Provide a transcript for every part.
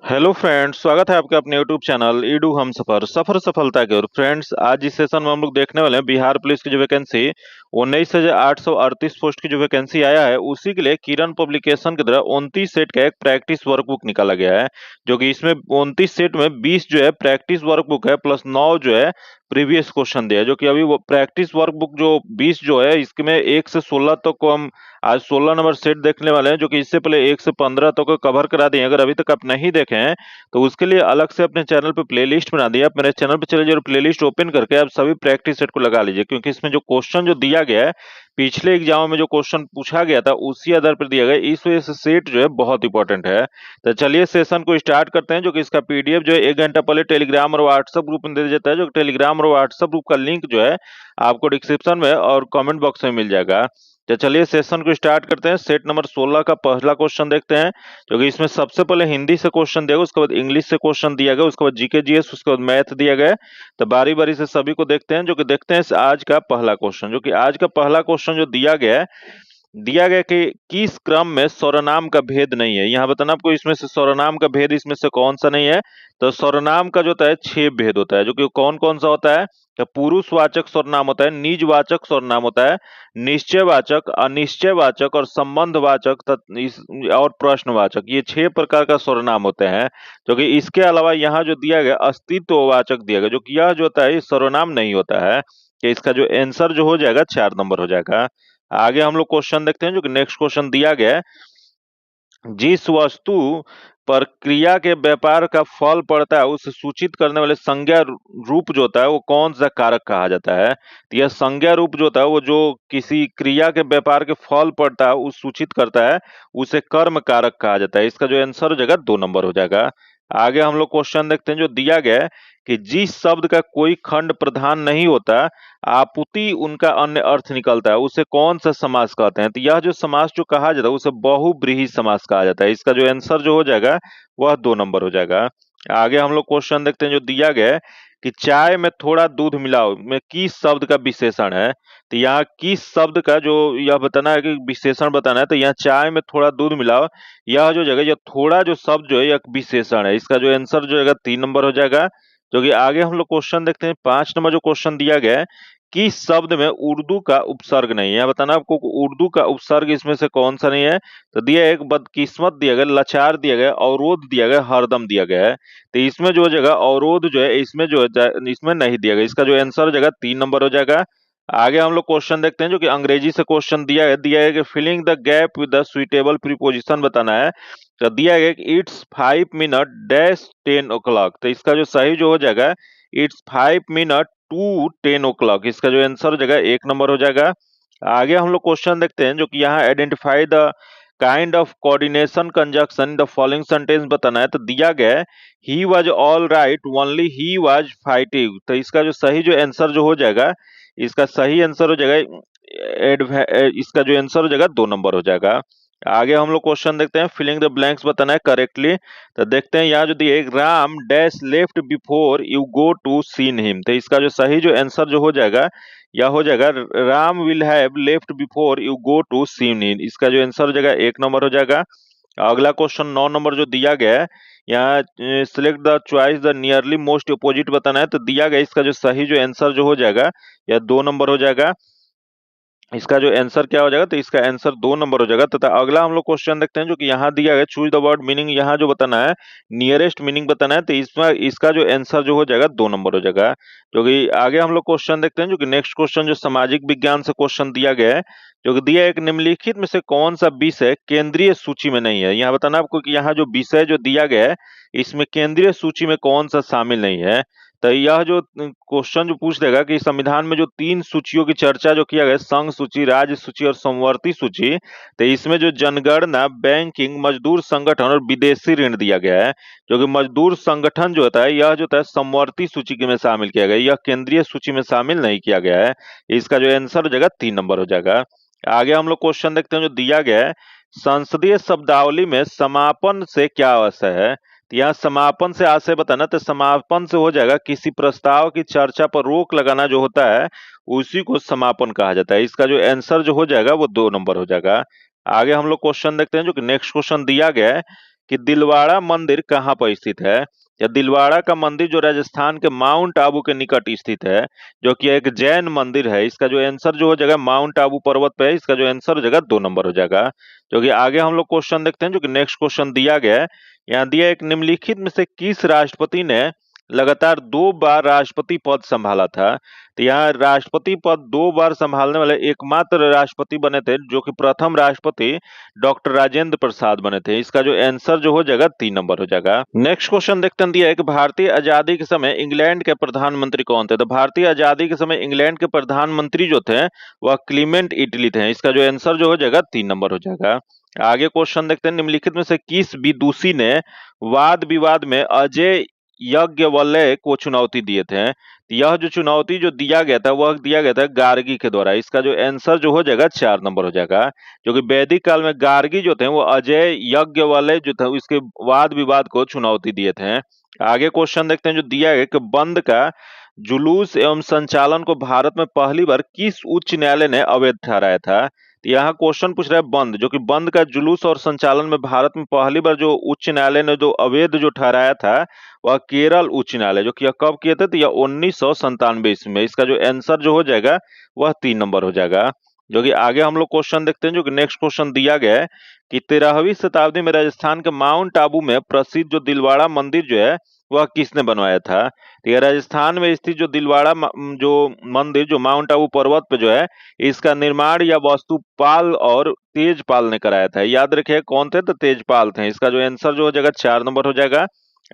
Hello friends, स्वागत है आपका अपने यूट्यूब चैनल ईडू हम सफर सफर सफलता की ओर। फ्रेंड्स, आज इस सेशन में हम लोग देखने वाले हैं बिहार पुलिस की जो वैकेंसी 19,838 पोस्ट की जो वैकेंसी आया है, उसी के लिए किरण पब्लिकेशन के द्वारा 29 सेट का एक प्रैक्टिस वर्कबुक निकाला गया है। जो कि इसमें 29 सेट में 20 जो है प्रैक्टिस वर्कबुक है, प्लस 9 जो है प्रीवियस क्वेश्चन दिया है। जो कि अभी वो प्रैक्टिस वर्कबुक जो 20 जो है, इसमें 1 से 16 तक को हम आज 16 नंबर सेट देखने वाले हैं। जो कि इससे पहले 1 से 15 तक को कवर करा दिए। अगर अभी तक आप नहीं देखे हैं तो उसके लिए अलग से अपने चैनल पे प्लेलिस्ट बना दिया। आप मेरे चैनल पे चले जाइए और प्लेलिस्ट ओपन करके आप सभी प्रैक्टिस सेट को लगा लीजिए, क्योंकि इसमें जो क्वेश्चन जो दिया गया है, पिछले एग्जाम में जो क्वेश्चन पूछा गया था उसी आधार पर दिया गया है। इस वजह से सेट जो है बहुत इंपॉर्टेंट है। तो चलिए सेशन को स्टार्ट करते हैं। जो कि इसका पीडीएफ जो है 1 घंटा पहले टेलीग्राम और व्हाट्सएप ग्रुप में दे दिया जाता है। जो टेलीग्राम और व्हाट्सएप ग्रुप का लिंक जो है आपको डिस्क्रिप्शन में और कमेंट बॉक्स में मिल जाएगा। तो चलिए सेशन को स्टार्ट करते हैं। सेट नंबर 16 का पहला क्वेश्चन देखते हैं। जो कि इसमें सबसे पहले हिंदी से क्वेश्चन दिया गया, उसके बाद इंग्लिश से क्वेश्चन दिया गया, उसके बाद जीके जीएस, उसके बाद मैथ दिया गया। तो बारी बारी से सभी को देखते हैं। जो कि देखते हैं आज का पहला क्वेश्चन। जो कि आज का पहला क्वेश्चन जो दिया गया कि किस क्रम में सर्वनाम का भेद नहीं है। यहाँ बताना आपको इसमें से सर्वनाम का भेद इसमें से कौन सा नहीं है। तो सर्वनाम का जो होता है 6 भेद होता है। जो कि कौन कौन सा होता है। तो पुरुषवाचक सर्वनाम होता है, निजवाचक सर्वनाम होता है, निश्चयवाचक, अनिश्चयवाचक और संबंधवाचक और प्रश्नवाचक। ये 6 प्रकार का सर्वनाम होते हैं। जो कि इसके अलावा यहाँ जो दिया गया अस्तित्ववाचक दिया गया। जो कि यह जो होता है ये सर्वनाम नहीं होता है। कि इसका जो आंसर जो हो जाएगा 4 नंबर हो जाएगा। आगे हम लोग क्वेश्चन देखते हैं। जो कि नेक्स्ट क्वेश्चन दिया गया है, जिस वस्तु पर क्रिया के व्यापार का फल पड़ता है उसे सूचित करने वाले संज्ञा रूप जो होता है वो कौन सा कारक कहा जाता है। तो यह संज्ञा रूप जो होता है वो जो किसी क्रिया के व्यापार के फल पड़ता है उस सूचित करता है, उसे कर्म कारक कहा जाता है। इसका जो आंसर हो जाएगा 2 नंबर हो जाएगा। आगे हम लोग क्वेश्चन देखते हैं। जो दिया गया है कि जिस शब्द का कोई खंड प्रधान नहीं होता, आपूर्ति उनका अन्य अर्थ निकलता है, उसे कौन सा समास कहते हैं। तो यह जो समास जो कहा जाता है उसे बहुव्रीहि समास कहा जाता है। इसका जो आंसर जो हो जाएगा वह 2 नंबर हो जाएगा। आगे हम लोग क्वेश्चन देखते हैं। जो दिया गया है कि चाय में थोड़ा दूध मिलाओ में किस शब्द का विशेषण है। तो यहाँ किस शब्द का जो यह बताना है कि विशेषण बताना है। तो यहाँ चाय में थोड़ा दूध मिलाओ, यह जो जगह यह थोड़ा जो शब्द जो है यह विशेषण है। इसका जो आंसर जो है 3 नंबर हो जाएगा। जो कि आगे हम लोग क्वेश्चन देखते हैं। 5 नंबर जो क्वेश्चन दिया गया है, किस शब्द में उर्दू का उपसर्ग नहीं है। बताना आपको उर्दू का उपसर्ग इसमें से कौन सा नहीं है। तो दिया एक बदकिस्मत दिया गया, लाचार दिया गया, अवरोध दिया गया, हरदम दिया गया है। तो इसमें जो जगह अवरोध जो है इसमें जो है इसमें नहीं दिया गया। इसका जो आंसर हो जाएगा 3 नंबर हो जाएगा। आगे हम लोग क्वेश्चन देखते हैं। जो कि अंग्रेजी से क्वेश्चन दिया है कि filling the gap with the suitable preposition बताना है। तो दिया गया कि इट्स 5 मिनट डैश 10 o'clock। तो इसका जो सही जो हो जाएगा इट्स 5 मिनट टू 10 o'clock। इसका जो आंसर हो जाएगा 1 नंबर हो जाएगा। आगे हम लोग क्वेश्चन देखते हैं। जो कि यहाँ identify the kind of coordination conjunction in the following sentence बताना है। तो दिया गया है he was all right only he was fighting. तो इसका जो सही जो आंसर जो हो जाएगा, इसका सही आंसर हो जाएगा इसका जो आंसर हो जाएगा 2 नंबर हो जाएगा। आगे हम लोग क्वेश्चन देखते हैं। फिलिंग द ब्लैंक्स बताना है करेक्टली। तो देखते हैं यहाँ जो दिए Ram dash left before you go to seen him. तो इसका जो सही जो आंसर जो हो जाएगा यह हो जाएगा Ram will have left before you go to seen him. इसका जो आंसर हो जाएगा 1 नंबर हो जाएगा। अगला क्वेश्चन 9 नंबर जो दिया गया है, यहाँ select the choice the nearly most opposite बताना है। तो दिया गया इसका जो सही जो आंसर जो हो जाएगा यह 2 नंबर हो जाएगा। इसका जो आंसर क्या हो जाएगा, तो इसका आंसर 2 नंबर हो जाएगा। तथा अगला हम लोग क्वेश्चन देखते हैं। जो कि यहाँ दिया है चूज द वर्ड मीनिंग, यहाँ जो बताना है नियरेस्ट मीनिंग बताना है। तो इसमें इसका जो आंसर जो हो जाएगा 2 नंबर हो जाएगा। जो कि आगे हम लोग क्वेश्चन देखते हैं। जो कि नेक्स्ट क्वेश्चन जो सामाजिक विज्ञान से क्वेश्चन दिया गया है। जो कि दिया है एक निम्नलिखित में से कौन सा विषय केंद्रीय सूची में नहीं है। यहाँ बताना आपको कि यहाँ जो विषय जो दिया गया है इसमें केंद्रीय सूची में कौन सा शामिल नहीं है। तो यह जो क्वेश्चन जो पूछ देगा कि संविधान में जो 3 सूचियों की चर्चा जो किया गया, संघ सूची, राज्य सूची और समवर्ती सूची, तो इसमें जो जनगणना, बैंकिंग, मजदूर संगठन और विदेशी ऋण दिया गया है। जो कि मजदूर संगठन जो होता है यह जो होता है समवर्ती सूची में शामिल किया गया, यह केंद्रीय सूची में शामिल नहीं किया गया है। इसका जो आंसर हो जाएगा 3 नंबर हो जाएगा। आगे हम लोग क्वेश्चन देखते हैं। जो दिया गया है संसदीय शब्दावली में समापन से क्या आशय है। तो यहाँ समापन से आशय बताना। तो समापन से हो जाएगा किसी प्रस्ताव की चर्चा पर रोक लगाना जो होता है उसी को समापन कहा जाता है। इसका जो आंसर जो हो जाएगा वो 2 नंबर हो जाएगा। आगे हम लोग क्वेश्चन देखते हैं। जो कि नेक्स्ट क्वेश्चन दिया गया है कि दिलवाड़ा मंदिर कहाँ पर स्थित है। या दिलवाड़ा का मंदिर जो राजस्थान के माउंट आबू के निकट स्थित है, जो कि एक जैन मंदिर है। इसका जो आंसर जो हो जाएगा माउंट आबू पर्वत पे है। इसका जो आंसर हो जाएगा 2 नंबर हो जाएगा। जो कि आगे हम लोग क्वेश्चन देखते हैं, जो कि नेक्स्ट क्वेश्चन दिया गया है। यहाँ दिया एक निम्नलिखित में से किस राष्ट्रपति ने लगातार 2 बार राष्ट्रपति पद संभाला था। तो यहाँ राष्ट्रपति पद 2 बार संभालने वाले एकमात्र राष्ट्रपति बने थे, जो कि प्रथम राष्ट्रपति डॉक्टर राजेंद्र प्रसाद बने थे। इसका जो आंसर जो हो जाएगा 3 नंबर हो जाएगा। नेक्स्ट क्वेश्चन देखते हैं, दिया है कि भारतीय आजादी के समय इंग्लैंड के प्रधानमंत्री कौन थे। तो भारतीय आजादी के समय इंग्लैंड के प्रधानमंत्री जो थे वह क्लीमेंट इटली थे। इसका जो आंसर जो हो जाएगा 3 नंबर हो जाएगा। आगे क्वेश्चन देखते हैं, निम्नलिखित में से किस विदुषी ने वाद विवाद में अजय याज्ञवल्क्य को चुनौती दिए थे। यह जो चुनौती जो दिया गया था वह दिया गया था गार्गी के द्वारा। इसका जो आंसर जो हो जाएगा 4 नंबर हो जाएगा। जो कि वैदिक काल में गार्गी जो थे वो अजय याज्ञवल्क्य जो थे उसके वाद विवाद को चुनौती दिए थे। आगे क्वेश्चन देखते हैं, जो दिया है कि बंद का जुलूस एवं संचालन को भारत में पहली बार किस उच्च न्यायालय ने अवैध ठहराया था। तो यहाँ क्वेश्चन पूछ रहा है बंद, जो कि बंद का जुलूस और संचालन में भारत में पहली बार जो उच्च न्यायालय ने जो अवैध जो ठहराया था वह केरल उच्च न्यायालय, जो कि यह कब किए थे, तो यह 1997 ईस्वी में। इसका जो आंसर जो हो जाएगा वह 3 नंबर हो जाएगा। जो कि आगे हम लोग क्वेश्चन देखते हैं, जो कि नेक्स्ट क्वेश्चन दिया गया है कि 13वीं शताब्दी में राजस्थान के माउंट आबू में प्रसिद्ध जो दिलवाड़ा मंदिर जो है वह किसने बनवाया था। तो यह राजस्थान में स्थित जो दिलवाड़ा जो मंदिर जो माउंट आबू पर्वत पे जो है, इसका निर्माण या वास्तुपाल और तेजपाल ने कराया था। याद रखिए कौन थे, तो तेजपाल थे। इसका जो आंसर जो हो जाएगा 4 नंबर हो जाएगा।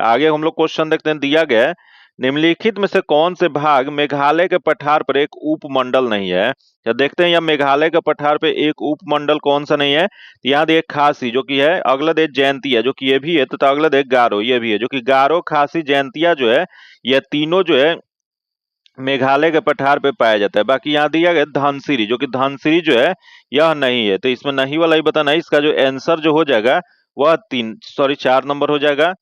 आगे हम लोग क्वेश्चन देखते हैं, दिया गया है निम्नलिखित में से कौन से भाग मेघालय के पठार पर एक उपमंडल नहीं है। तो देखते हैं यहाँ मेघालय के पठार पे एक उपमंडल कौन सा नहीं है। तो यहाँ देखिए खासी जो कि है, अगला देश जयंतिया जो कि ये भी है, तो अगला देश गारो ये भी है। जो कि गारो, खासी, जयंतिया जो है ये तीनों जो है मेघालय के पठार पे पाया जाता है। बाकी यहाँ दिया गया धनसिरी, जो कि धनसिरी जो है यह नहीं है। तो इसमें नहीं वाला ही बताना है। इसका जो आंसर जो हो जाएगा वह 4 नंबर हो जाएगा।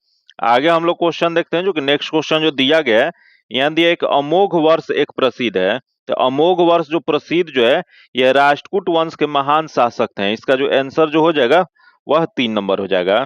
आगे हम लोग क्वेश्चन देखते हैं, जो कि नेक्स्ट क्वेश्चन जो दिया गया है, यहाँ दिया एक अमोघ वर्ष एक प्रसिद्ध है। तो अमोघ वर्ष जो प्रसिद्ध जो है यह राष्ट्रकूट वंश के महान शासक थे। इसका जो आंसर जो हो जाएगा वह 3 नंबर हो जाएगा।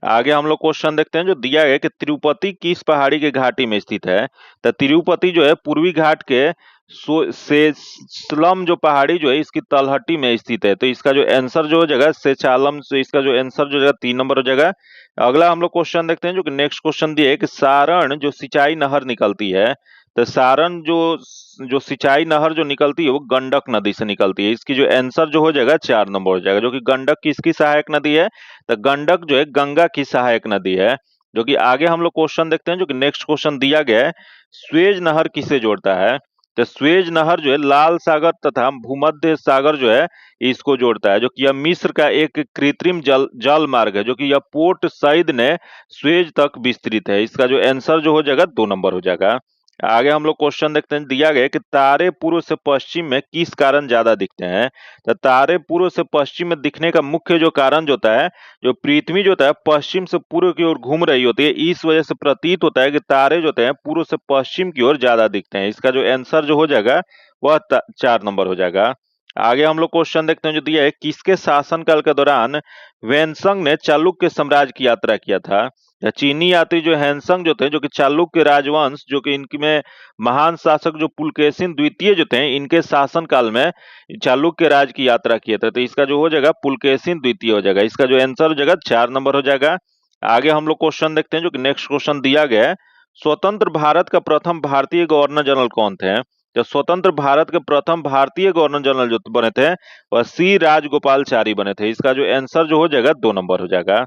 आगे हम लोग क्वेश्चन देखते हैं, जो दिया है कि तिरुपति किस पहाड़ी के घाटी में स्थित है। तो तिरुपति जो है पूर्वी घाट के सेचलम जो पहाड़ी जो है इसकी तलहटी में स्थित है। तो इसका जो आंसर जो हो जाएगा सेचालम से, इसका जो आंसर जो हो जाएगा 3 नंबर हो जाएगा। अगला हम लोग क्वेश्चन देखते हैं, जो कि नेक्स्ट क्वेश्चन दिया है कि सारण जो सिंचाई नहर निकलती है। तो सारण जो जो सिंचाई नहर जो निकलती है वो गंडक नदी से निकलती है। इसकी जो आंसर जो हो जाएगा 4 नंबर हो जाएगा। जो कि गंडक किसकी सहायक नदी है, तो गंडक जो है गंगा की सहायक नदी है। जो कि आगे हम लोग क्वेश्चन देखते हैं, जो कि नेक्स्ट क्वेश्चन दिया गया है स्वेज नहर किसे जोड़ता है। तो स्वेज नहर जो है लाल सागर तथा भूमध्य सागर जो है इसको जोड़ता है। जो कि यह मिस्र का एक कृत्रिम जल मार्ग है, जो कि यह पोर्ट सईद ने स्वेज तक विस्तृत है। इसका जो आंसर जो हो जाएगा 2 नंबर हो जाएगा। आगे हम लोग क्वेश्चन देखते हैं, दिया गया है कि तारे पूर्व से पश्चिम में किस कारण ज्यादा दिखते हैं। तो तारे पूर्व से पश्चिम में दिखने का मुख्य जो कारण जो होता है, जो पृथ्वी जो होता है पश्चिम से पूर्व की ओर घूम रही होती है, इस वजह से प्रतीत होता है कि तारे जो होते हैं पूर्व से पश्चिम की ओर ज्यादा दिखते हैं। इसका जो आंसर जो हो जाएगा वह 4 नंबर हो जाएगा। आगे हम लोग क्वेश्चन देखते हैं, जो दिया है किसके शासनकाल के दौरान वेनसंग ने चालुक्य साम्राज्य की यात्रा किया था। या चीनी यात्री जो हैंसंग जो थे, जो कि चालुक्य राजवंश, जो कि इनकी में महान शासक जो पुलकेशिन द्वितीय जो थे इनके शासन काल में चालुक्य राज की यात्रा किए थे। तो इसका जो हो जाएगा पुलकेशिन द्वितीय हो जाएगा। इसका जो आंसर हो जाएगा 4 नंबर हो जाएगा। आगे हम लोग क्वेश्चन देखते हैं, जो कि नेक्स्ट क्वेश्चन दिया गया है स्वतंत्र भारत का प्रथम भारतीय गवर्नर जनरल कौन थे। तो स्वतंत्र भारत के प्रथम भारतीय गवर्नर जनरल जो बने थे वह सी राजगोपालचारी बने थे। इसका जो आंसर जो हो जाएगा 2 नंबर हो जाएगा।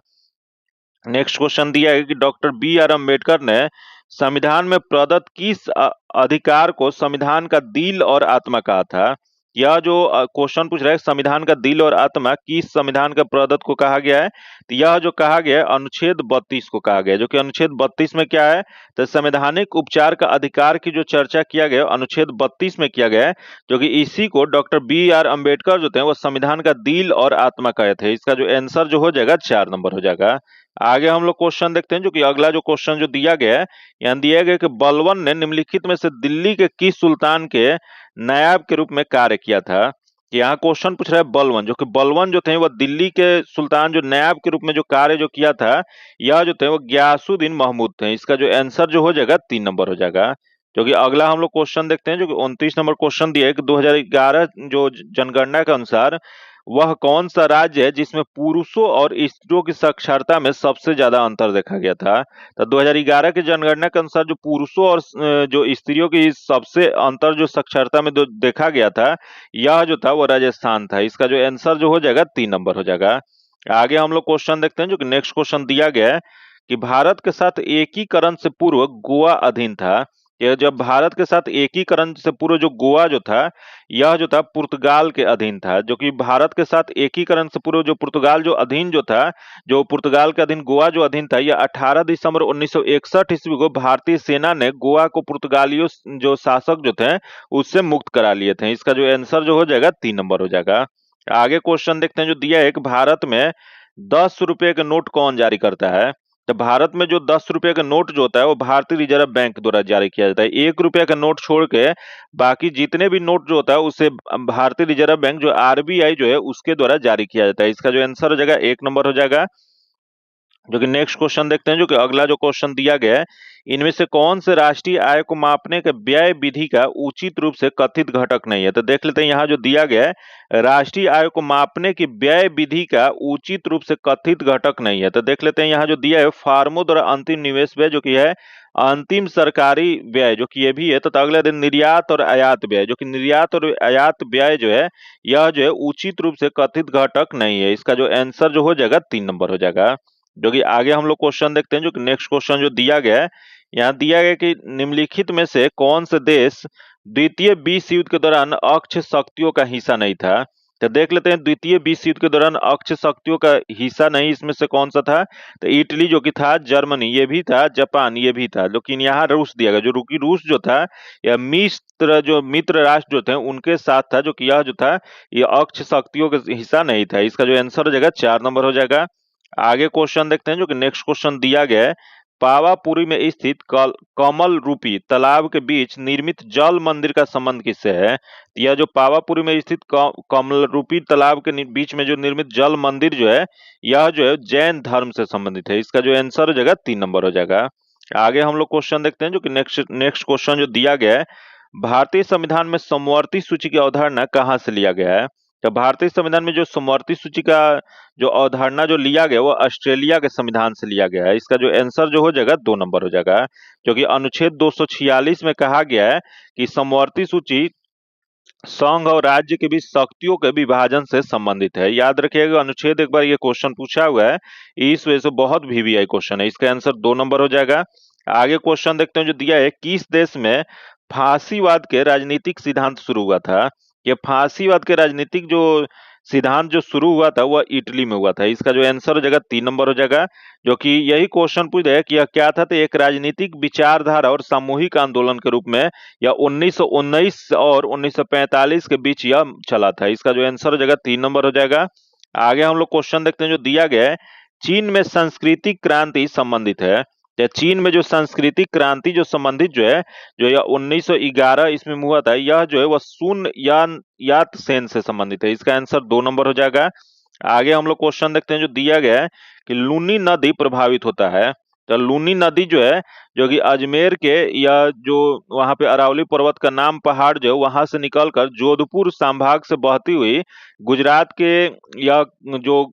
नेक्स्ट क्वेश्चन दिया है कि डॉक्टर बी आर अम्बेडकर ने संविधान में प्रदत्त किस अधिकार को संविधान का दिल और आत्मा कहा था। यह जो क्वेश्चन पूछ रहा है संविधान का दिल और आत्मा किस संविधान का प्रदत्त को कहा गया है, तो यह जो कहा गया है अनुच्छेद 32 को कहा गया है। जो कि अनुच्छेद 32 में क्या है, तो संवैधानिक उपचार का अधिकार की जो चर्चा किया गया अनुच्छेद 32 में किया गया है। जो कि इसी को डॉक्टर बी आर अम्बेडकर जो थे वो संविधान का दिल और आत्मा कहे थे। इसका जो आंसर जो हो जाएगा 4 नंबर हो जाएगा। आगे हम लोग क्वेश्चन देखते हैं, जो कि अगला जो क्वेश्चन जो दिया गया है, यहाँ दिया गया कि बलबन ने निम्नलिखित में से दिल्ली के किस सुल्तान के नायब के रूप में कार्य किया था। कि यहाँ क्वेश्चन पूछ रहा है बलवन, जो कि बलवन जो थे वह दिल्ली के सुल्तान जो नायब के रूप में जो कार्य जो किया था, यह जो थे वो गयासुद्दीन महमूद थे। इसका जो आंसर जो हो जाएगा 3 नंबर हो जाएगा। जो कि अगला हम लोग क्वेश्चन देखते हैं, जो कि 29 नंबर क्वेश्चन दिया है कि 2011 जो जनगणना के अनुसार वह कौन सा राज्य है जिसमें पुरुषों और स्त्रियों की साक्षरता में सबसे ज्यादा अंतर देखा गया था। तो 2011 की जनगणना के अनुसार जो पुरुषों और जो स्त्रियों की सबसे अंतर जो साक्षरता में जो देखा गया था, यह जो था वो राजस्थान था। इसका जो आंसर जो हो जाएगा 3 नंबर हो जाएगा। आगे हम लोग क्वेश्चन देखते हैं, जो कि नेक्स्ट क्वेश्चन दिया गया है कि भारत के साथ एकीकरण से पूर्व गोवा अधीन था। यह जब भारत के साथ एकीकरण से पूर्व जो गोवा जो था, यह जो था पुर्तगाल के अधीन था। जो कि भारत के साथ एकीकरण से पूर्व जो पुर्तगाल जो अधीन जो था, जो पुर्तगाल के अधीन गोवा जो अधीन था, यह 18 दिसंबर 1961 ईस्वी को भारतीय सेना ने गोवा को पुर्तगालियों जो शासक जो थे उससे मुक्त करा लिए थे। इसका जो आंसर जो हो जाएगा 3 नंबर हो जाएगा। आगे क्वेश्चन देखते हैं, जो दिया है कि भारत में 10 रुपए के नोट कौन जारी करता है। तो भारत में जो 10 रुपए का नोट जो होता है वो भारतीय रिजर्व बैंक द्वारा जारी किया जाता है। 1 रुपए का नोट छोड़ के बाकी जितने भी नोट जो होता है उसे भारतीय रिजर्व बैंक जो आरबीआई जो है उसके द्वारा जारी किया जाता है। इसका जो आंसर हो जाएगा 1 नंबर हो जाएगा। जो कि नेक्स्ट क्वेश्चन देखते हैं, जो कि अगला जो क्वेश्चन दिया गया है, इनमें से कौन से राष्ट्रीय आय को मापने के व्यय विधि का उचित रूप से कथित घटक नहीं है। तो देख लेते हैं यहाँ जो दिया गया है, राष्ट्रीय आय को मापने की व्यय विधि का उचित रूप से कथित घटक नहीं है। तो देख लेते हैं यहाँ जो दिया है, फार्मों द्वारा अंतिम निवेश व्यय जो कि है अंतिम सरकारी व्यय, जो कि ये भी है। तो अगले दिन निर्यात और आयात व्यय, जो कि निर्यात और आयात व्यय जो है यह जो है उचित रूप से कथित घटक नहीं है। इसका जो आंसर जो हो जाएगा 3 नंबर हो जाएगा। जो कि आगे हम लोग क्वेश्चन देखते हैं, जो कि नेक्स्ट क्वेश्चन जो दिया गया है, यहाँ दिया गया कि निम्नलिखित में से कौन से देश द्वितीय विश्व युद्ध के दौरान अक्ष शक्तियों का हिस्सा नहीं था। तो देख लेते हैं द्वितीय विश्व युद्ध के दौरान अक्ष शक्तियों का हिस्सा नहीं, इसमें से कौन सा था। तो इटली जो कि था, जर्मनी ये भी था, जापान ये भी था, लेकिन यहाँ रूस दिया गया। जो रूस जो था या मित्र राष्ट्र जो थे उनके साथ था, जो कि यह जो था ये अक्ष शक्तियों का हिस्सा नहीं था। इसका जो आंसर हो जाएगा 4 नंबर हो जाएगा। आगे क्वेश्चन देखते हैं, जो कि नेक्स्ट क्वेश्चन दिया गया है, पावापुरी में स्थित कमल रूपी तालाब के बीच निर्मित जल मंदिर का संबंध किससे है। यह जो पावापुरी में स्थित कमल रूपी तालाब के बीच में जो निर्मित जल मंदिर जो है, यह जो है जैन धर्म से संबंधित है। इसका जो आंसर हो जाएगा 3 नंबर हो जाएगा। आगे हम लोग क्वेश्चन देखते हैं, जो कि नेक्स्ट क्वेश्चन जो दिया गया है, भारतीय संविधान में समवर्ती सूची की अवधारणा कहाँ से लिया गया है। तो भारतीय संविधान में जो समवर्ती सूची का जो अवधारणा जो लिया गया वो ऑस्ट्रेलिया के संविधान से लिया गया है। इसका जो आंसर जो हो जाएगा 2 नंबर हो जाएगा। क्योंकि अनुच्छेद 246 में कहा गया है कि समवर्ती सूची संघ और राज्य के बीच शक्तियों के विभाजन से संबंधित है। याद रखिएगा अनुच्छेद, एक बार ये क्वेश्चन पूछा हुआ है, इस वजह से बहुत वीवीआई क्वेश्चन है। इसका आंसर 2 नंबर हो जाएगा। आगे क्वेश्चन देखते हैं, जो दिया है, किस देश में फांसीवाद के राजनीतिक सिद्धांत शुरू हुआ था। ये फांसीवाद के राजनीतिक जो सिद्धांत जो शुरू हुआ था वह इटली में हुआ था। इसका जो आंसर हो जाएगा 3 नंबर हो जाएगा। जो कि यही क्वेश्चन पूछ रहा है कि यह क्या था। तो एक राजनीतिक विचारधारा और सामूहिक आंदोलन के रूप में या 1919 और 1945 के बीच यह चला था। इसका जो आंसर हो जाएगा 3 नंबर हो जाएगा। आगे हम लोग क्वेश्चन देखते हैं, जो दिया गया है, चीन में सांस्कृतिक क्रांति संबंधित है। या चीन में जो सांस्कृतिक क्रांति जो संबंधित जो है, जो यह 1911 इसमें हुआ था, यह जो है वह सुन यात सेन से संबंधित है। इसका आंसर 2 नंबर हो जाएगा। आगे हम लोग क्वेश्चन देखते हैं, जो दिया गया है कि लूनी नदी प्रभावित होता है। तो लूनी नदी जो है, जो कि अजमेर के या जो वहां पे अरावली पर्वत का नाम पहाड़ जो है वहां से निकलकर जोधपुर संभाग से बहती हुई गुजरात के या जो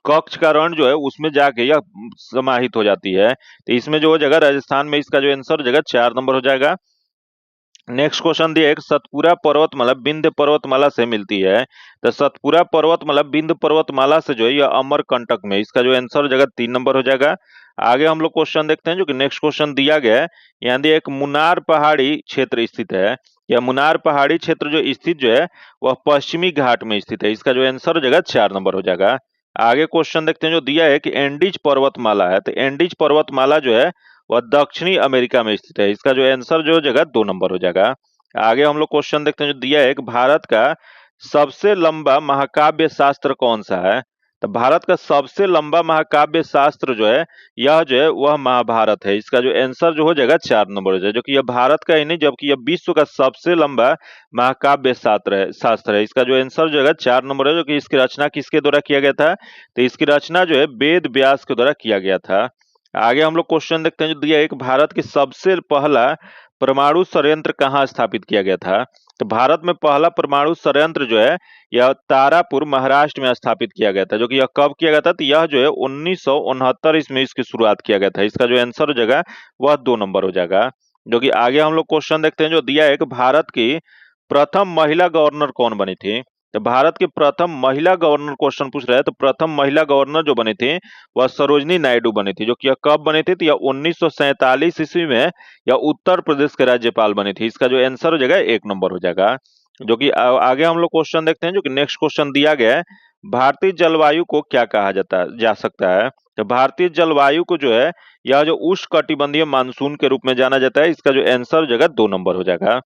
कच्छ का रण जो है उसमें जाके यह समाहित हो जाती है। तो इसमें जो हो जाएगा राजस्थान में, इसका जो आंसर हो जाएगा 4 नंबर हो जाएगा। नेक्स्ट क्वेश्चन दिया है कि सतपुरा पर्वतमाला विंध्य पर्वतमाला से मिलती है। तो सतपुरा पर्वतमाला विंध्य पर्वतमाला से जो है यह अमरकंटक में, इसका जो आंसर हो जाएगा 3 नंबर हो जाएगा। आगे हम लोग क्वेश्चन देखते हैं, जो कि नेक्स्ट क्वेश्चन दिया गया है, यहाँ दिया एक मुनार पहाड़ी क्षेत्र स्थित है। यह मुनार पहाड़ी क्षेत्र जो स्थित जो है वह पश्चिमी घाट में स्थित है। इसका जो आंसर हो जाएगा 4 नंबर हो जाएगा। आगे क्वेश्चन देखते हैं, जो दिया है कि एंडीज पर्वतमाला है। तो एंडीज पर्वतमाला जो है वह दक्षिणी अमेरिका में स्थित है। इसका जो आंसर जो हो जाएगा 2 नंबर हो जाएगा। आगे हम लोग क्वेश्चन देखते हैं, जो दिया है कि भारत का सबसे लंबा महाकाव्य शास्त्र कौन सा है। तो भारत का सबसे लंबा महाकाव्य शास्त्र जो है, यह जो है वह महाभारत है। इसका जो आंसर जो हो जाएगा 4 नंबर हो जाएगा, जो कि यह भारत का ही नहीं जबकि यह विश्व का सबसे लंबा महाकाव्य शास्त्र है। इसका जो आंसर जो है 4 नंबर है, जो कि इसकी रचना किसके द्वारा किया गया था? तो इसकी रचना जो है वेद व्यास के द्वारा किया गया था। आगे हम लोग क्वेश्चन देखते हैं जो दिया है कि भारत के सबसे पहला परमाणु संयंत्र कहाँ स्थापित किया गया था? तो भारत में पहला परमाणु संयंत्र जो है यह तारापुर महाराष्ट्र में स्थापित किया गया था, जो कि यह कब किया गया था? तो यह जो है 1969 ईस्वी इसकी शुरुआत किया गया था। इसका जो आंसर हो जाएगा वह 2 नंबर हो जाएगा। जो कि आगे हम लोग क्वेश्चन देखते हैं जो दिया है कि भारत की प्रथम महिला गवर्नर कौन बनी थी? तो भारत की प्रथम महिला गवर्नर क्वेश्चन पूछ रहा है, तो प्रथम महिला गवर्नर जो बनी थी वह सरोजनी नायडू बनी थी, जो कि यह कब बनी थी? तो यह 1947 ईस्वी में यह उत्तर प्रदेश के राज्यपाल बनी थी। इसका जो आंसर हो जाएगा 1 नंबर हो जाएगा। जो कि आगे हम लोग क्वेश्चन देखते हैं जो कि नेक्स्ट क्वेश्चन दिया गया है, भारतीय जलवायु को क्या कहा जा सकता है? तो भारतीय जलवायु को जो है यह जो उष्णकटिबंधीय मानसून के रूप में जाना जाता है। इसका जो आंसर हो जाएगा 2 नंबर हो जाएगा।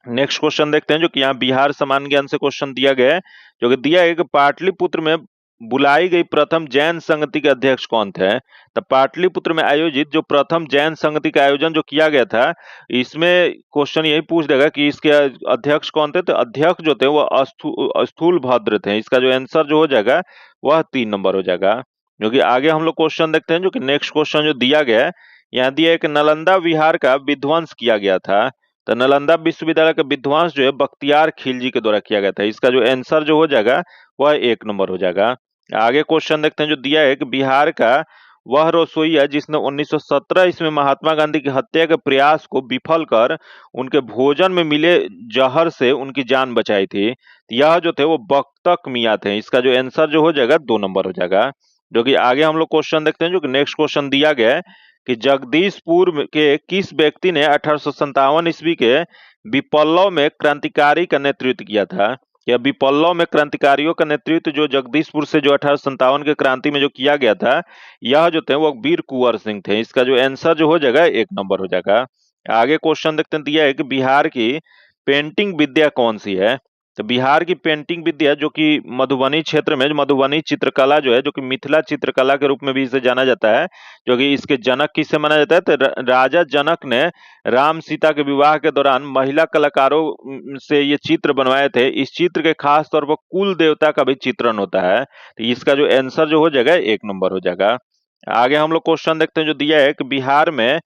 नेक्स्ट क्वेश्चन देखते हैं जो कि यहाँ बिहार सामान्य ज्ञान से क्वेश्चन दिया गया है, जो कि दिया है कि पाटलिपुत्र में बुलाई गई प्रथम जैन संगति के अध्यक्ष कौन थे? तो पाटलिपुत्र में आयोजित जो प्रथम जैन संगति का आयोजन जो किया गया था, इसमें क्वेश्चन यही पूछ देगा कि इसके अध्यक्ष कौन थे? तो अध्यक्ष जो थे वो स्थूल भद्र थे। इसका जो आंसर जो हो जाएगा वह 3 नंबर हो जाएगा। जो कि आगे हम लोग क्वेश्चन देखते हैं जो कि नेक्स्ट क्वेश्चन जो दिया गया है, यहाँ दिया है कि नालंदा विहार का विध्वंस किया गया था। तो नालंदा विश्वविद्यालय का विध्वंस जो है बख्तियार खिलजी के द्वारा किया गया था। इसका जो आंसर जो हो जाएगा वह 1 नंबर हो जाएगा। आगे क्वेश्चन देखते हैं जो दिया है कि बिहार का वह रसोईया जिसने 1917 ईस्वी में महात्मा गांधी की हत्या के प्रयास को विफल कर उनके भोजन में मिले जहर से उनकी जान बचाई थी, यह जो थे वो बख्तक मियां थे। इसका जो आंसर जो हो जाएगा 2 नंबर हो जाएगा। जो कि आगे हम लोग क्वेश्चन देखते हैं जो कि नेक्स्ट क्वेश्चन दिया गया है कि जगदीशपुर के किस व्यक्ति ने 1857 ईस्वी के विप्लव में क्रांतिकारी का नेतृत्व किया था? या विप्लव में क्रांतिकारियों का नेतृत्व जो जगदीशपुर से जो 1857 के क्रांति में जो किया गया था, यह जो थे वो वीर कुंवर सिंह थे। इसका जो आंसर जो हो जाएगा 1 नंबर हो जाएगा। आगे क्वेश्चन देखते हैं दिया है कि बिहार की पेंटिंग विद्या कौन सी है? तो बिहार की पेंटिंग विद्या जो कि मधुबनी क्षेत्र में मधुबनी चित्रकला जो है, जो कि मिथिला चित्रकला के रूप में भी इसे जाना जाता है, जो कि इसके जनक किसे माना जाता है? तो राजा जनक ने राम सीता के विवाह के दौरान महिला कलाकारों से ये चित्र बनवाए थे। इस चित्र के खास तौर पर कुल देवता का भी चित्रण होता है। तो इसका जो आंसर जो हो जाएगा 1 नंबर हो जाएगा। आगे हम लोग क्वेश्चन देखते हैं जो दिया है कि बिहार में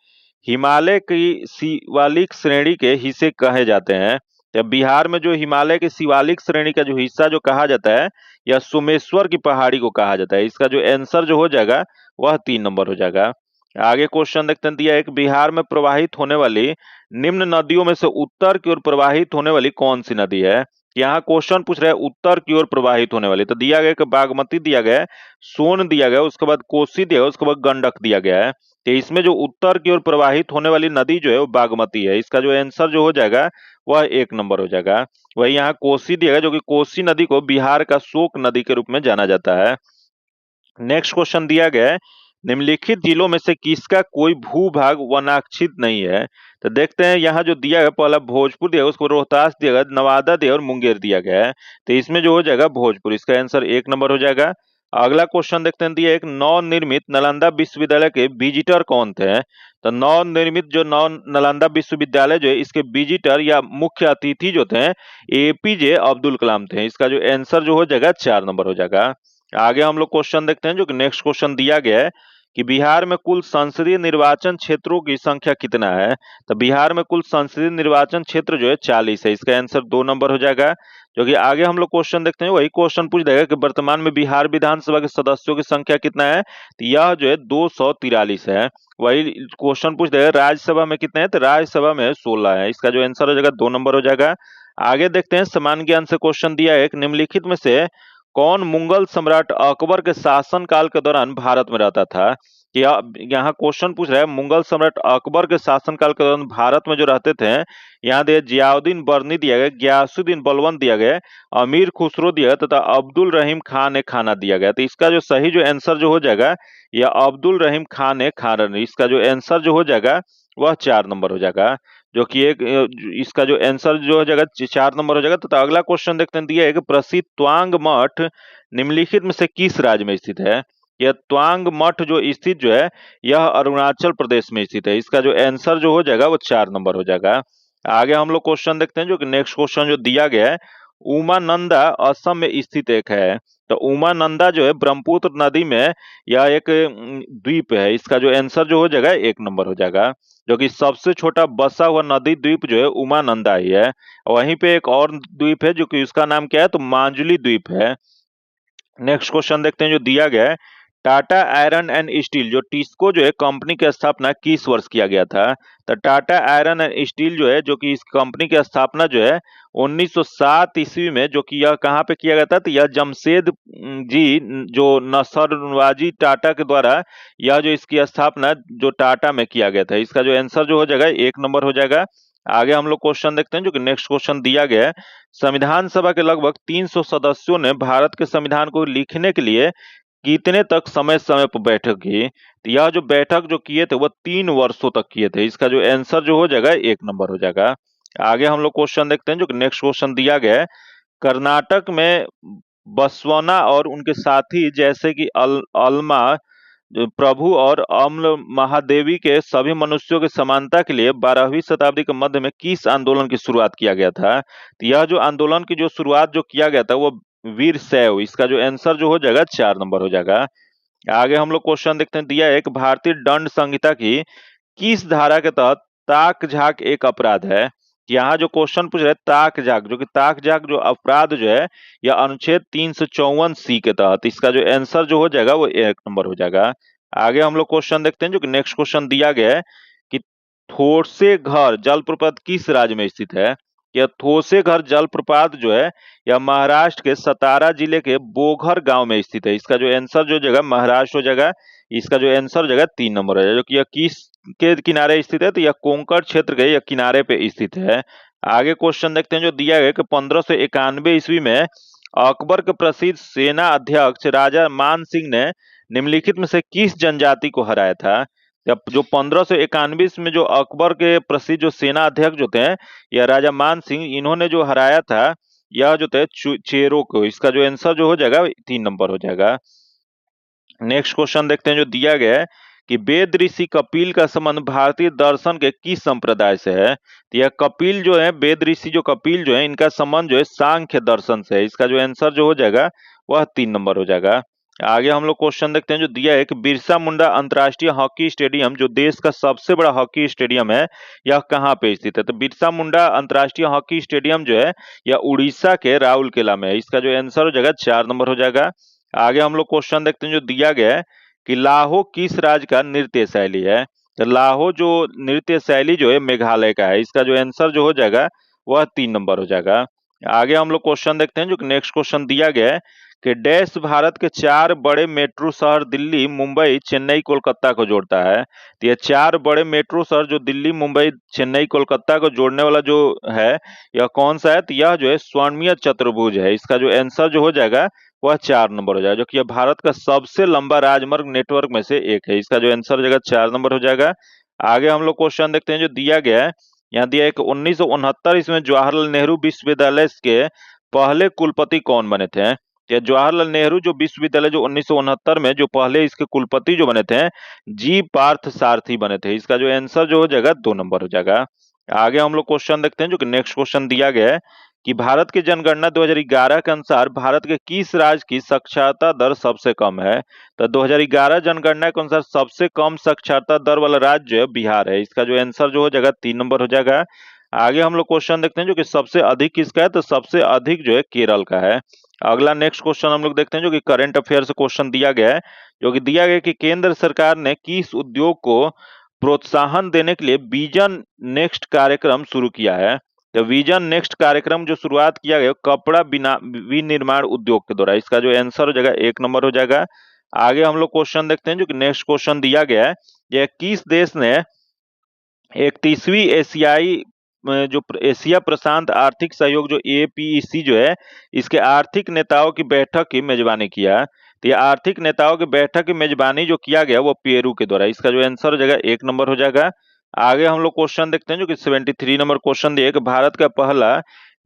हिमालय की शिवालिक श्रेणी के हिस्से कहे जाते हैं। तो बिहार में जो हिमालय के शिवालिक श्रेणी का जो हिस्सा जो कहा जाता है, यह सोमेश्वर की पहाड़ी को कहा जाता है। इसका जो आंसर जो हो जाएगा वह 3 नंबर हो जाएगा। आगे क्वेश्चन देखते हैं दिया है कि बिहार में प्रवाहित होने वाली निम्न नदियों में से उत्तर की ओर प्रवाहित होने वाली कौन सी नदी है? यहाँ क्वेश्चन पूछ रहा है उत्तर की ओर प्रवाहित होने वाली। तो दिया गया कि बागमती दिया गया है, सोन दिया गया, उसके बाद कोसी दिया गया, उसके बाद गंडक दिया गया है। तो इसमें जो उत्तर की ओर प्रवाहित होने वाली नदी जो है वो बागमती है। इसका जो आंसर जो हो जाएगा वह 1 नंबर हो जाएगा। वही यहाँ कोसी दिया गया, जो कि कोसी नदी को बिहार का शोक नदी के रूप में जाना जाता है। नेक्स्ट क्वेश्चन दिया गया है, निम्नलिखित जिलों में से किसका कोई भूभाग वनाक्षित नहीं है? तो देखते हैं यहाँ जो दिया है, पहला भोजपुर दिया है, उसको रोहतास दिया गया, नवादा दिया और मुंगेर दिया गया है। तो इसमें जो हो जाएगा भोजपुर, इसका आंसर 1 नंबर हो जाएगा। अगला क्वेश्चन देखते हैं दिया एक नवनिर्मित नालंदा विश्वविद्यालय के विजिटर कौन थे? तो नवनिर्मित जो नालंदा विश्वविद्यालय जो है इसके विजिटर या मुख्य अतिथि जो थे एपीजे अब्दुल कलाम थे। इसका जो आंसर जो हो जाएगा 4 नंबर हो जाएगा। आगे हम लोग क्वेश्चन देखते हैं जो कि नेक्स्ट क्वेश्चन दिया गया है कि बिहार में कुल संसदीय निर्वाचन क्षेत्रों की संख्या कितना है? तो बिहार में कुल संसदीय निर्वाचन क्षेत्र जो है 40 है। इसका आंसर 2 नंबर हो जाएगा। जो कि आगे हम लोग क्वेश्चन देखते हैं, वही क्वेश्चन पूछ देगा कि वर्तमान में बिहार विधानसभा के सदस्यों की संख्या कितना है? तो यह जो है 243 है। वही क्वेश्चन पूछ देगा राज्यसभा में कितने हैं? तो राज्यसभा में 16 है। इसका जो आंसर हो जाएगा 2 नंबर हो जाएगा। आगे देखते हैं सामान्य ज्ञान से क्वेश्चन दिया है, निम्नलिखित में से कौन मुगल सम्राट अकबर के शासनकाल के दौरान भारत में रहता था? यहाँ क्वेश्चन पूछ रहा है मुगल सम्राट अकबर के शासनकाल के दौरान भारत में जो रहते थे, यहाँ दिया जियाउद्दीन बर्नी दिया गया, गयासुद्दीन बलबन दिया गया, अमीर खुसरो दिया तथा अब्दुल रहीम खान ए खाना दिया गया। तो इसका जो सही जो आंसर जो हो जाएगा यह अब्दुल रहीम खान ए खाना, इसका जो आंसर जो हो जाएगा वह 4 नंबर हो जाएगा। जो कि इसका जो आंसर जो हो जाएगा 4 नंबर हो जाएगा। तो अगला क्वेश्चन देखते हैं, दिया है कि प्रसिद्ध त्वांग मठ निम्नलिखित में से किस राज्य में स्थित है। यह त्वांग मठ जो स्थित जो है यह अरुणाचल प्रदेश में स्थित है। इसका जो आंसर जो हो जाएगा वो 4 नंबर हो जाएगा। आगे हम लोग क्वेश्चन देखते हैं, जो कि नेक्स्ट क्वेश्चन जो दिया गया है, उमानंदा असम में स्थित एक है। तो उमानंदा जो है ब्रह्मपुत्र नदी में यह एक द्वीप है। इसका जो आंसर जो हो जाएगा 1 नंबर हो जाएगा। जो कि सबसे छोटा बसा हुआ नदी द्वीप जो है उमानंदा ही है। वहीं पे एक और द्वीप है जो कि उसका नाम क्या है, तो मांजुली द्वीप है। नेक्स्ट क्वेश्चन देखते हैं जो दिया गया है, टाटा आयरन एंड स्टील जो टिस्को जो है कंपनी की स्थापना किस वर्ष किया गया था। तो टाटा आयरन एंड स्टील जो है, जो कि इस कंपनी की स्थापना जो है 1907 ईस्वी में, जो कि यह कहाँ पे किया गया था, तो यह जमशेद जी जो नसरवाजी टाटा के द्वारा यह जो इसकी स्थापना जो टाटा में किया गया था। इसका जो आंसर जो हो जाएगा 1 नंबर हो जाएगा। आगे हम लोग क्वेश्चन देखते हैं, जो कि नेक्स्ट क्वेश्चन दिया गया है, संविधान सभा के लगभग 300 सदस्यों ने भारत के संविधान को लिखने के लिए कितने तक समय समय पर बैठक की। तो यह जो बैठक जो किए थे वह 3 वर्षों तक किए थे। इसका जो आंसर जो हो जाएगा 1 नंबर हो जाएगा। आगे हम लोग क्वेश्चन देखते हैं, जो कि नेक्स्ट क्वेश्चन दिया गया है, कर्नाटक में बसवना और उनके साथी जैसे कि अल्मा जो प्रभु और अम्ल महादेवी के सभी मनुष्यों की समानता के लिए 12वीं शताब्दी के मध्य में किस आंदोलन की शुरुआत किया गया था। तो यह जो आंदोलन की जो शुरुआत जो किया गया था वो वीर शैव। इसका जो आंसर जो हो जाएगा 4 नंबर हो जाएगा। आगे हम लोग क्वेश्चन देखते हैं, दिया है कि भारतीय दंड संहिता की किस धारा के तहत ताक झाक एक अपराध है। यहाँ जो क्वेश्चन पूछ रहे हैं ताक झाक, जो कि ताक झाक जो अपराध जो है यह अनुच्छेद 354C के तहत। इसका जो आंसर जो हो जाएगा वो 1 नंबर हो जाएगा। आगे हम लोग क्वेश्चन देखते हैं, जो कि नेक्स्ट क्वेश्चन दिया गया है कि थोसे घर जलप्रपात किस राज्य में स्थित है। यह थोसे घर जलप्रपात जो है यह महाराष्ट्र के सतारा जिले के बोघर गांव में स्थित है। इसका जो आंसर जो हो जाएगा महाराष्ट्र हो जाएगा। इसका जो आंसर हो जाएगा 3 नंबर हो जाएगा। जो कि यह किस के किनारे स्थित है, तो यह कोंकण क्षेत्र के यह किनारे पे स्थित है। आगे क्वेश्चन देखते हैं, जो दिया गया कि 1591 ईस्वी में अकबर के प्रसिद्ध सेना अध्यक्ष राजा मान सिंह ने निम्नलिखित में से किस जनजाति को हराया था। जब जो 1591 में जो अकबर के प्रसिद्ध जो सेना अध्यक्ष होते हैं या राजा मान सिंह, इन्होंने जो हराया था यह जो थे चेरो को। इसका जो आंसर जो हो जाएगा 3 नंबर हो जाएगा। नेक्स्ट क्वेश्चन देखते हैं, जो दिया गया है कि वेद ऋषि कपिल का संबंध भारतीय दर्शन के किस संप्रदाय से है। तो यह कपिल जो है, वेद ऋषि जो कपिल जो है, इनका संबंध जो है सांख्य दर्शन से है। इसका जो आंसर जो हो जाएगा वह 3 नंबर हो जाएगा। आगे हम लोग क्वेश्चन देखते हैं, जो दिया है कि बिरसा मुंडा अंतर्राष्ट्रीय हॉकी स्टेडियम जो देश का सबसे बड़ा हॉकी स्टेडियम है यह कहाँ पे स्थित है। तो बिरसा मुंडा अंतर्राष्ट्रीय हॉकी स्टेडियम जो है यह उड़ीसा के राउरकेला में है। इसका जो आंसर हो जाएगा 4 नंबर हो जाएगा। आगे हम लोग क्वेश्चन देखते हैं, जो दिया गया है कि लाहो किस राज्य का नृत्य शैली है। तो लाहो जो नृत्य शैली जो है मेघालय का है। इसका जो आंसर जो हो जाएगा वह 3 नंबर हो जाएगा। आगे हम लोग क्वेश्चन देखते हैं, जो नेक्स्ट क्वेश्चन दिया गया है कि डैश भारत के 4 बड़े मेट्रो शहर दिल्ली, मुंबई, चेन्नई, कोलकाता को जोड़ता है। तो ये 4 बड़े मेट्रो शहर जो दिल्ली, मुंबई, चेन्नई, कोलकाता को जोड़ने वाला जो है यह कौन सा है। तो यह जो है स्वर्णीय चतुर्भुज है। इसका जो आंसर जो हो जाएगा वह 4 नंबर हो जाएगा, जो कि यह भारत का सबसे लंबा राजमार्ग नेटवर्क में से एक है। इसका जो आंसर हो जाएगा 4 नंबर हो जाएगा। आगे हम लोग क्वेश्चन देखते हैं, जो दिया गया है, यहाँ दिया है कि 1969 इसमें जवाहरलाल नेहरू विश्वविद्यालय के पहले कुलपति कौन बने थे। या जवाहरलाल नेहरू जो विश्वविद्यालय जो 1969 में जो पहले इसके कुलपति जो बने थे जी पार्थ सारथी बने थे। इसका जो आंसर जो हो जाएगा 2 नंबर हो जाएगा। आगे हम लोग क्वेश्चन देखते हैं, जो कि नेक्स्ट क्वेश्चन दिया गया है कि भारत की जनगणना 2011 के अनुसार भारत के किस राज्य की साक्षरता दर सबसे कम है। तो 2011 जनगणना के अनुसार सबसे कम साक्षरता दर वाला राज्य जो है बिहार है। इसका जो आंसर जो हो जाएगा 3 नंबर हो जाएगा। आगे हम लोग क्वेश्चन देखते हैं, जो कि सबसे अधिक किसका है। तो सबसे अधिक जो है केरल का है। अगला नेक्स्ट क्वेश्चन हम लोग देखते हैं, जो कि करंट अफेयर से क्वेश्चन दिया गया है, जो कि दिया गया कि केंद्र सरकार ने किस उद्योग को प्रोत्साहन देने के लिए विजन नेक्स्ट कार्यक्रम शुरू किया है। तो विजन नेक्स्ट कार्यक्रम जो शुरुआत किया गया कपड़ा विनिर्माण उद्योग के द्वारा। इसका जो आंसर हो जाएगा 1 नंबर हो जाएगा। आगे हम लोग क्वेश्चन देखते हैं, जो कि नेक्स्ट क्वेश्चन दिया गया है, यह किस देश ने 31वीं एशियाई जो एशिया प्रशांत आर्थिक सहयोग जो APEC जो है इसके आर्थिक नेताओं की बैठक की मेजबानी किया। तो ये आर्थिक नेताओं की बैठक की मेजबानी जो किया गया वो पेरू के द्वारा। इसका जो आंसर हो जाएगा 1 नंबर हो जाएगा। आगे हम लोग क्वेश्चन देखते हैं जो कि 73 नंबर क्वेश्चन दिया है कि भारत का पहला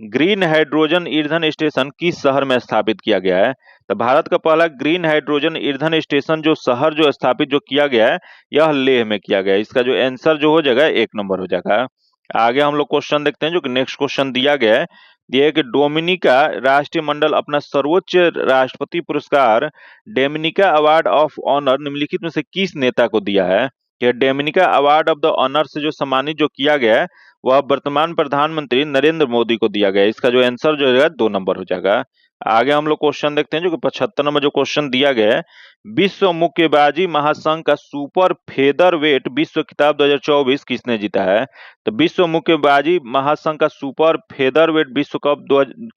ग्रीन हाइड्रोजन ईंधन स्टेशन किस शहर में स्थापित किया गया है। तो भारत का पहला ग्रीन हाइड्रोजन ईंधन स्टेशन जो शहर जो स्थापित जो किया गया है यह लेह में किया गया है। इसका जो आंसर जो हो जाएगा 1 नंबर हो जाएगा। आगे हम लोग क्वेश्चन देखते हैं जो कि नेक्स्ट क्वेश्चन दिया गया है। दिया है कि डोमिनिका राष्ट्रीय मंडल अपना सर्वोच्च राष्ट्रपति पुरस्कार डोमिनिका अवार्ड ऑफ ऑनर निम्नलिखित में से किस नेता को दिया है। कि Dominica award of the honour से जो सम्मानित जो किया गया है वह वर्तमान प्रधानमंत्री नरेंद्र मोदी को दिया गया है। इसका जो आंसर जो है 2 नंबर हो जाएगा। आगे हम लोग क्वेश्चन देखते हैं जो कि 75 नंबर जो क्वेश्चन दिया गया है। विश्व मुक्केबाजी महासंघ का सुपर फेदरवेट विश्व खिताब 2024 किसने जीता है। तो विश्व मुक्केबाजी महासंघ का सुपर फेदरवेट विश्व कप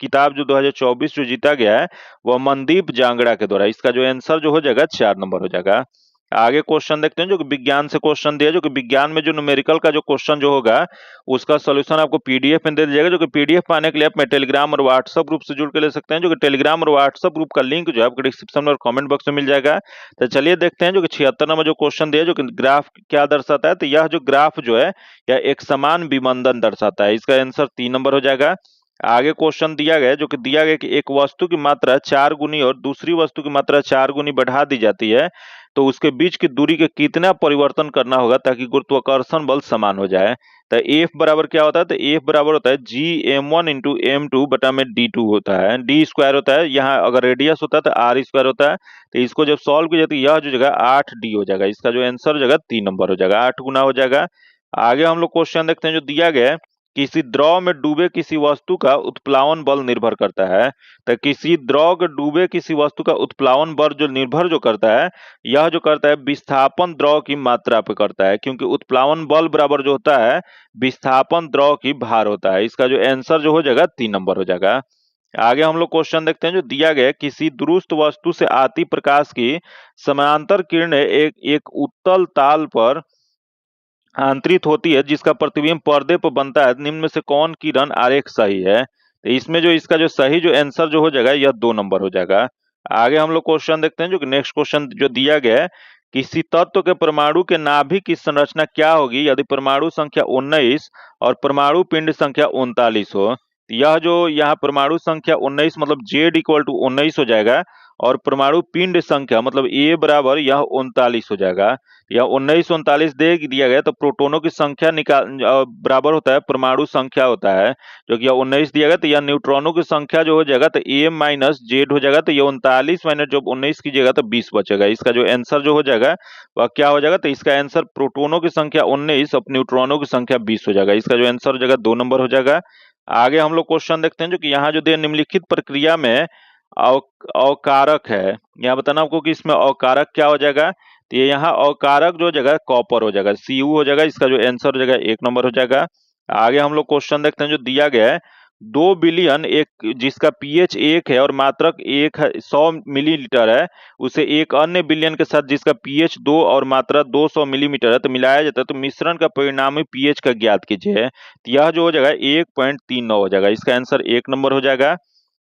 खिताब जो 2024 जो जीता गया है वह मनदीप जांगड़ा के द्वारा। इसका जो आंसर जो हो जाएगा 4 नंबर हो जाएगा। आगे क्वेश्चन देखते हैं जो कि विज्ञान से क्वेश्चन दिया जो कि विज्ञान में जो न्यूमेरिकल का जो क्वेश्चन जो होगा उसका सॉल्यूशन आपको पीडीएफ में दे दिया जाएगा। जो कि पीडीएफ पाने के लिए आप टेलीग्राम और व्हाट्सएप ग्रुप से जुड़ के ले सकते हैं। जो कि टेलीग्राम और व्हाट्सएप ग्रुप का लिंक जो है आपको डिस्क्रिप्शन और कमेंट बॉक्स में मिल जाएगा। तो चलिए देखते हैं जो कि 76 नंबर जो क्वेश्चन दिया जो कि ग्राफ क्या दर्शाता है। तो यह जो ग्राफ जो है यह एक समान विमंदन दर्शाता है। इसका आंसर 3 नंबर हो जाएगा। आगे क्वेश्चन दिया गया जो कि दिया गया कि एक वस्तु की मात्रा 4 गुनी और दूसरी वस्तु की मात्रा 4 गुनी बढ़ा दी जाती है तो उसके बीच की दूरी के कितना परिवर्तन करना होगा ताकि गुरुत्वाकर्षण बल समान हो जाए। तो एफ बराबर क्या होता है। तो एफ बराबर होता है GM1 इंटू M2 बटा में D2 होता है। डी स्क्वायर होता है। यहाँ अगर रेडियस होता है तो R स्क्वायर होता है। तो इसको जब सॉल्व की जाती है यह जो जगह 8D हो जाएगा। इसका जो आंसर हो जाएगा 3 नंबर हो जाएगा। 8 गुना हो जाएगा। आगे हम लोग क्वेश्चन देखते हैं जो दिया गया है। किसी द्रव में डूबे किसी वस्तु का उत्प्लावन बल निर्भर करता है। तो किसी द्रव के डूबे किसी वस्तु का उत्प्लावन बल जो निर्भर जो करता है यह जो करता है विस्थापन द्रव की मात्रा पे करता है क्योंकि उत्प्लावन बल बराबर जो होता है विस्थापन द्रव की भार होता है। इसका जो आंसर जो हो जाएगा 3 नंबर हो जाएगा। आगे हम लोग क्वेश्चन देखते हैं जो दिया गया है किसी दुरुस्त वस्तु से आती प्रकाश की समानांतर किरणें एक उत्तल ताल पर आंतरित होती है जिसका प्रतिबिंब पर्दे पर बनता है। निम्न में से कौन किरण आरेख सही है। तो इसमें जो इसका जो सही जो आंसर जो हो जाएगा यह 2 नंबर हो जाएगा। आगे हम लोग क्वेश्चन देखते हैं जो कि नेक्स्ट क्वेश्चन जो दिया गया है किसी तत्व के परमाणु के नाभिक की संरचना क्या होगी यदि परमाणु संख्या 19 और परमाणु पिंड संख्या 39 हो। तो यह जो यहाँ परमाणु संख्या 19 मतलब Z इक्वल टू 19 हो जाएगा और परमाणु पिंड संख्या मतलब A बराबर यह 39 हो जाएगा। या 1939 दे दिया गया तो प्रोटोनों की संख्या बराबर होता है परमाणु संख्या होता है जो कि 19 दिया गया। तो यह न्यूट्रॉनों की संख्या जो हो जाएगा तो AM माइनस जेड हो जाएगा। तो ये 39 माइनस जब 19 कीजिएगा तो 20 बचेगा। इसका जो आंसर जो हो जाएगा वह क्या हो जाएगा। तो इसका आंसर प्रोटोनों की संख्या 19 और न्यूट्रॉनों की संख्या 20 हो जाएगा। इसका जो आंसर हो जाएगा 2 नंबर हो जाएगा। आगे हम लोग क्वेश्चन देखते हैं जो कि यहाँ जो दिया निम्नलिखित प्रक्रिया में अवकारक है। यहाँ बताना आपको कि इसमें अवकारक क्या हो जाएगा। तो ये यहाँ अवकारक जो जगह कॉपर हो जाएगा Cu हो जाएगा। इसका जो आंसर हो जाएगा 1 नंबर हो जाएगा। आगे हम लोग क्वेश्चन देखते हैं जो दिया गया है 2 बिलियन एक जिसका pH 1 है और मात्रक 100 मिलीलीटर है उसे एक अन्य बिलियन के साथ जिसका pH 2 और मात्रा 200 मिलीमीटर है तो मिलाया जाता है तो मिश्रण का परिणामी pH का ज्ञात कीजिए। तो यह जो हो जाएगा 1.39 हो जाएगा। इसका आंसर 1 नंबर हो जाएगा।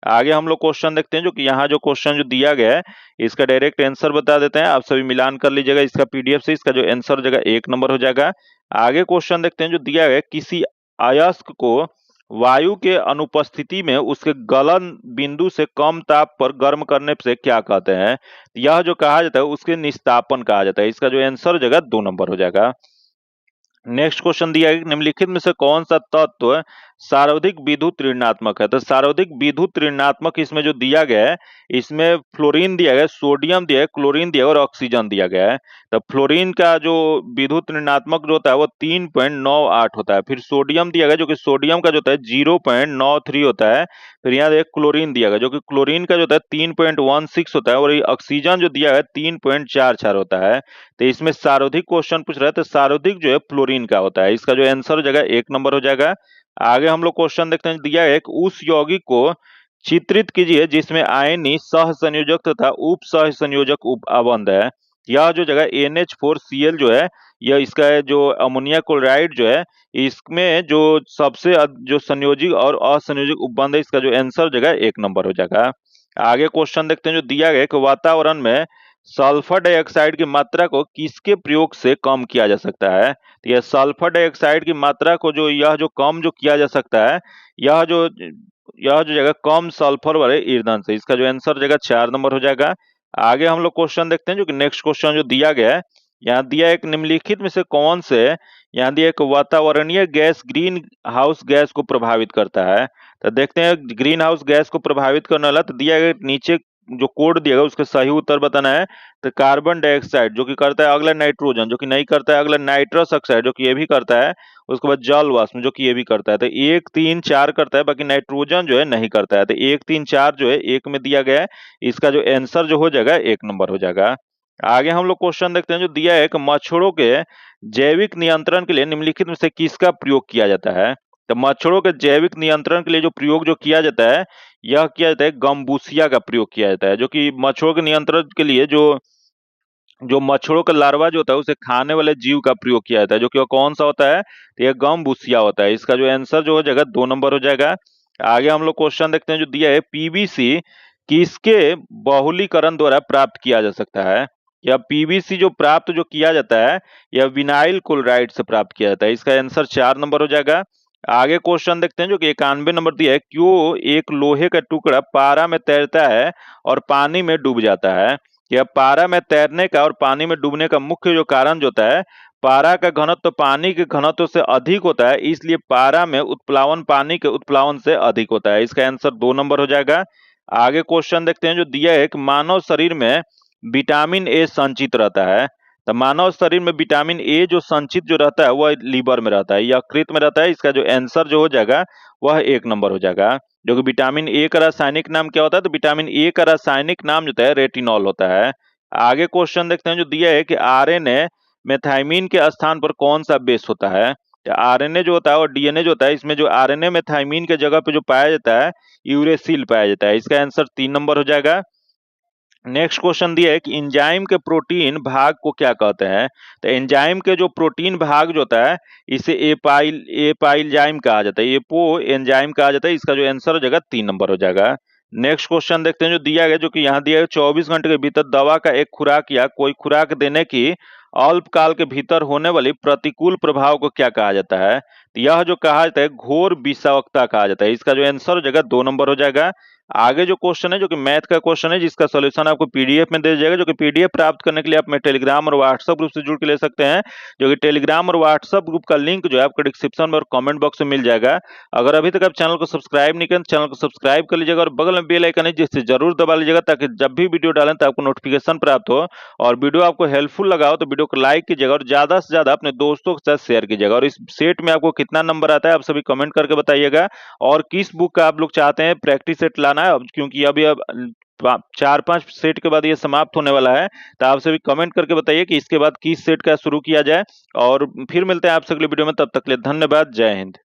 आगे हम लोग क्वेश्चन देखते हैं जो कि यहाँ जो क्वेश्चन जो दिया गया है इसका डायरेक्ट आंसर बता देते हैं। आप सभी मिलान कर लीजिएगा इसका पीडीएफ से। इसका जो आंसर हो जाएगा 1 नंबर हो जाएगा। आगे क्वेश्चन देखते हैं जो दिया गया है किसी अयस्क को वायु के अनुपस्थिति में उसके गलन बिंदु से कम ताप पर गर्म करने से क्या कहते हैं। यह जो कहा जाता है उसके निस्तापन कहा जाता है। इसका जो आंसर हो जाएगा 2 नंबर हो जाएगा। नेक्स्ट क्वेश्चन दिया है निम्नलिखित में से कौन सा तत्व सर्वाधिक विद्युत ऋणात्मक है। तो सर्वाधिक विद्युत ऋणात्मक इसमें जो दिया गया है इसमें फ्लोरीन दिया गया है, सोडियम दिया है, क्लोरीन दिया है और ऑक्सीजन दिया गया है। तो फ्लोरीन का जो विद्युत ऋणात्मक जो होता है वो 3.98 होता है। फिर सोडियम दिया गया जो कि सोडियम का जो होता है 0.93 होता है। फिर यहाँ एक क्लोरीन दिया गया जो कि क्लोरीन का जो होता है 3.16 होता है और ये ऑक्सीजन जो दिया है 3.44 होता है। तो इसमें सर्वाधिक क्वेश्चन पूछ रहा है तो सर्वाधिक जो है फ्लोरीन का होता है। इसका जो आंसर हो जाएगा 1 नंबर हो जाएगा। आगे हम लोग क्वेश्चन देखते हैं दिया है उस यौगिक को चित्रित कीजिए जिसमें आयनी सह संयोजक तथा उप सह संयोजक उप अबंध है। यह जो जगह NH4Cl जो है यह इसका है जो अमोनिया क्लोराइड जो है इसमें जो सबसे जो संयोजी और असंयोजक उपबंध है। इसका जो आंसर हो जाएगा 1 नंबर हो जाएगा। आगे क्वेश्चन देखते हैं जो दिया गया कि वातावरण में सल्फर डाइऑक्साइड की मात्रा को किसके प्रयोग से कम किया जा सकता है? तो यह सल्फर डाइऑक्साइड की मात्रा को जो कम जो किया जा सकता है, यह जो यह जो जगह कम सल्फर वाले ईंधन से। इसका जो आंसर हो जाएगा 4 नंबर हो जाएगा। आगे हम लोग क्वेश्चन देखते हैं, जो कि नेक्स्ट क्वेश्चन जो दिया गया है, यहाँ दिया है एक निम्नलिखित में से कौन से, यहाँ दिया एक वातावरणीय गैस ग्रीन हाउस गैस को प्रभावित करता है। तो देखते हैं ग्रीन हाउस गैस को प्रभावित करने वाला, तो दिया गया नीचे जो कोड दिया गया उसका सही उत्तर बताना है। तो कार्बन डाइऑक्साइड जो कि करता है, अगला नाइट्रोजन जो कि नहीं करता है, अगला नाइट्रस ऑक्साइड जो कि ये भी करता है, उसके बाद जल वाष्प जो कि ये भी करता है। तो 1 3 4 करता है, बाकी नाइट्रोजन जो है नहीं करता है। तो 1 3 4 जो है एक में दिया गया है, इसका जो आंसर जो हो जाएगा 1 नंबर हो जाएगा। आगे हम लोग क्वेश्चन देखते हैं, जो दिया है कि मच्छरों के जैविक नियंत्रण के लिए निम्नलिखित में से किसका प्रयोग किया जाता है? तो मच्छरों के जैविक नियंत्रण के लिए जो प्रयोग जो किया जाता है, यह किया जाता है गम्बूसिया का प्रयोग किया जाता है, जो कि मच्छरों के नियंत्रण के लिए जो जो मच्छरों का लार्वा जो होता है उसे खाने वाले जीव का प्रयोग किया जाता है, जो कि वह कौन सा होता है? तो यह गम्बूसिया होता है। इसका जो आंसर जो हो जाएगा 2 नंबर हो जाएगा। आगे हम लोग क्वेश्चन देखते हैं, जो दिया है पीवीसी किसके बहुलीकरण द्वारा प्राप्त किया जा सकता है? या पीवीसी जो प्राप्त जो किया जाता है, यह विनाइल क्लोराइड से प्राप्त किया जाता है। इसका आंसर 4 नंबर हो जाएगा। आगे क्वेश्चन देखते हैं, जो कि 91 नंबर दिया है, क्यों एक लोहे का टुकड़ा पारा में तैरता है और पानी में डूब जाता है? यह पारा में तैरने का और पानी में डूबने का मुख्य जो कारण जो होता है, पारा का घनत्व तो पानी के घनत्व से अधिक होता है, इसलिए पारा में उत्प्लावन पानी के उत्प्लावन से अधिक होता है। इसका आंसर 2 नंबर हो जाएगा। आगे क्वेश्चन देखते हैं, जो दिया है कि मानव शरीर में विटामिन ए संचित रहता है। तो मानव शरीर में विटामिन ए जो संचित जो रहता है वह लीवर में रहता है, यकृत में रहता है। इसका जो आंसर जो हो जाएगा वह 1 नंबर हो जाएगा। जो कि विटामिन ए का रासायनिक नाम क्या होता है? तो विटामिन ए का रासायनिक नाम जो होता है रेटिनॉल होता है। आगे क्वेश्चन देखते हैं, जो दिया है कि आरएनए में थायमीन के स्थान पर कौन सा बेस होता है? आरएनए जो होता है और डीएनए जो होता है, इसमें जो आरएनए में थायमीन के जगह पे जो पाया जाता है, यूरेसिल पाया जाता है। इसका आंसर 3 नंबर हो जाएगा। नेक्स्ट क्वेश्चन दिया है कि एंजाइम के प्रोटीन भाग को क्या कहते हैं? तो एंजाइम के जो प्रोटीन भाग जो होता है, इसे एपाइलजाइम कहा जाता है, एपो एंजाइम कहा जाता है। इसका जो आंसर हो जाएगा 3 नंबर हो जाएगा। नेक्स्ट क्वेश्चन देखते हैं, जो दिया गया, जो कि यहाँ दिया है 24 घंटे के भीतर दवा का एक खुराक या कोई खुराक देने की अल्पकाल के भीतर होने वाली प्रतिकूल प्रभाव को क्या कहा जाता है? तो यह जो कहा जाता है घोर विषाक्तता कहा जाता है। इसका जो आंसर हो जाएगा 2 नंबर हो जाएगा। आगे जो क्वेश्चन है, जो कि मैथ का क्वेश्चन है, जिसका सॉल्यूशन आपको पीडीएफ में दे जाएगा, जो कि पीडीएफ प्राप्त करने के लिए आप मेरे टेलीग्राम और व्हाट्सएप ग्रुप से जुड़ के ले सकते हैं। जो कि टेलीग्राम और व्हाट्सएप ग्रुप का लिंक जो है आपको डिस्क्रिप्शन में और कमेंट बॉक्स में मिल जाएगा। अगर अभी तक आप चैनल को सब्सक्राइब नहीं करें, चैनल को सब्सक्राइब कर लीजिएगा और बगल में बेल आइकन है जिससे जरूर दबा लीजिएगा, ताकि जब भी वीडियो डालें तो आपको नोटिफिकेशन प्राप्त हो। और वीडियो आपको हेल्पफुल लगा हो तो वीडियो को लाइक कीजिएगा और ज्यादा से ज्यादा अपने दोस्तों के साथ शेयर कीजिएगा। और इस सेट में आपको कितना नंबर आता है आप सभी कमेंट करके बताइएगा। और किस बुक का आप लोग चाहते हैं प्रैक्टिस सेट लाना है, क्योंकि अभी अब 4-5 सेट के बाद ये समाप्त होने वाला है। तो आप सभी कमेंट करके बताइए कि इसके बाद किस सेट का शुरू किया जाए। और फिर मिलते हैं आपसे अगले वीडियो में, तब तक के लिए धन्यवाद। जय हिंद।